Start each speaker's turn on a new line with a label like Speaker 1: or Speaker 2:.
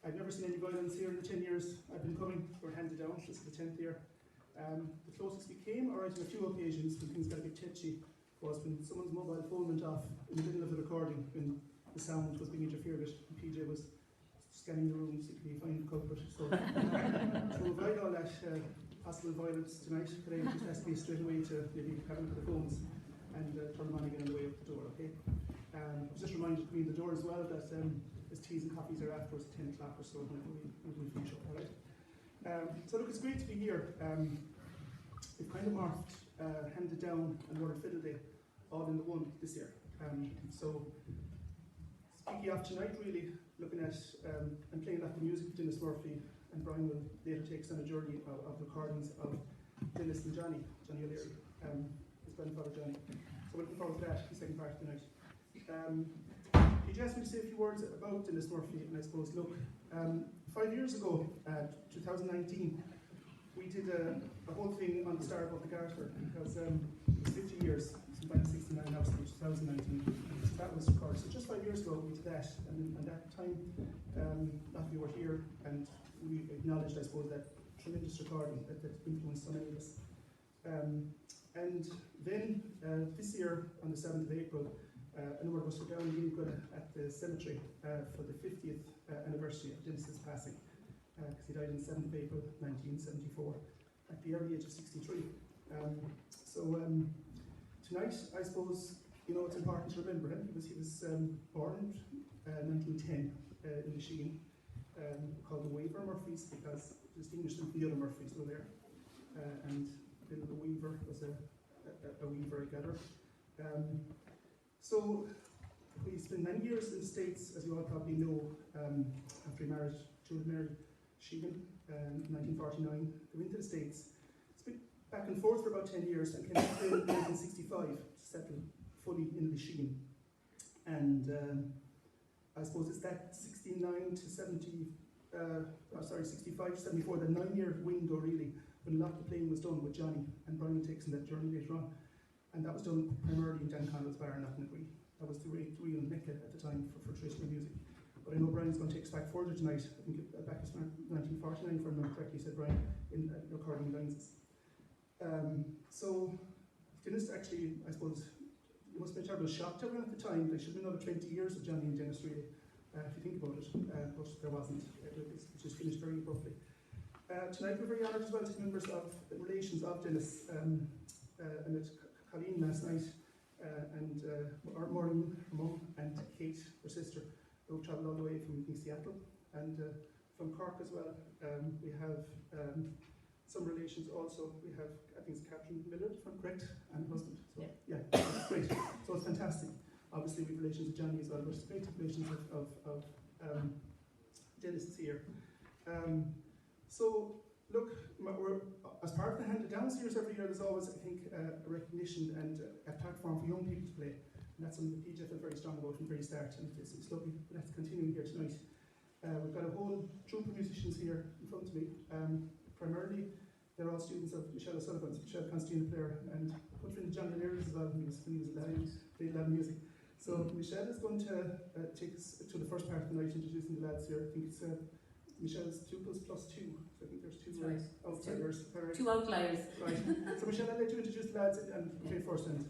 Speaker 1: I've never seen any violence here in the 10 years I've been coming. We're handed down, this is the 10th year. The closest we came, alright, on a few occasions when things got a bit tetchy, was when someone's mobile phone went off in the middle of the recording, when the sound was being interfered with, and PJ was scanning the room to see if he find the culprit. So, to avoid all that possible violence tonight, could I just ask you straight away to maybe have a look at the phones and turn them on again on the way up the door, okay? I was just reminded to be in the door as well that there's teas and coffees are afterwards at 10 o'clock or so when we finish up, alright? So look, it's great to be here. We've kind of morphed Handed Down and World Fiddle Day all in the one this year. So speaking of tonight, really looking at and playing that the music of Dennis Murphy, and Brian will later take us on a journey of recordings of Dennis and Johnny O'Leary, his grandfather Johnny. So we're looking forward to that, the second part of the night. He just asked me to say a few words about Dennis Murphy, and I suppose, look, 5 years ago, 2019, we did a whole thing on the Star of the Garter, because it was 50 years, since 1969, obviously, 2019, so that was recorded. So just 5 years ago, we did that, and at that time, not we were here, and we acknowledged, I suppose, that tremendous recording that influenced so many of us. And then, this year, on the 7th of April, a number of us were down in Lincoln at the cemetery for the 50th anniversary of Dennis's passing, because he died on the 7th of April 1974 at the early age of 63. Tonight, I suppose, you know, it's important to remember him because he was born in 1910 in the Sheen, called the Weaver Murphys, because distinguished them from the other Murphys who were there. And Bill the Weaver was a weaver, a gatherer. So he spent many years in the States, as you all probably know, after he married Sheehan in 1949. They went to the States, spent back and forth for about 10 years, and came back in 1965 to settle fully in the Sheen. And I suppose it's that 65 to 74, the 9-year window really, when a lot of the playing was done with Johnny, and Brian takes on that journey later on. And that was done primarily in Dan Connell's bar in Knocknagree. That was the real mecca at the time for traditional music. But I know Brian's going to take us back further tonight. I think back to 1949, if I remember correctly, said Brian, in recording lenses. So Dennis actually, I suppose, it must have been a terrible shock to everyone at the time. There should have been another 20 years of Johnny and Dennis, really, if you think about it. But there wasn't. It just finished very abruptly. Tonight we're very honoured as well to be members of the relations of Dennis. And it's Colleen last night, and Maureen, her mum, and Kate, her sister, who travelled all the way from Seattle, and from Cork as well. We have some relations also. We have, I think it's Catherine Millard, if I'm correct, and her husband. So, yeah, it's great. So it's fantastic. Obviously, we have relations with Johnny as well, but it's great relations of Dennis is here. So, look, as part of the Handed Down series every year, there's always, I think, a recognition and a platform for young people to play. And that's something that PJ felt very strong about from the very start, and it's lovely that's continuing here tonight. We've got a whole troupe of musicians here in front of me. Primarily, they're all students of Michelle O'Sullivan's, Michelle Constantine, the player, and put in John O'Leary as well when he was played loud music. So Michelle is going to take us to the first part of the night, introducing the lads here. I think it's Michelle's 2 + +2, so I think there's two outsiders.
Speaker 2: Two outliers.
Speaker 1: Right. So Michelle, I'll let you introduce the lads and play first. And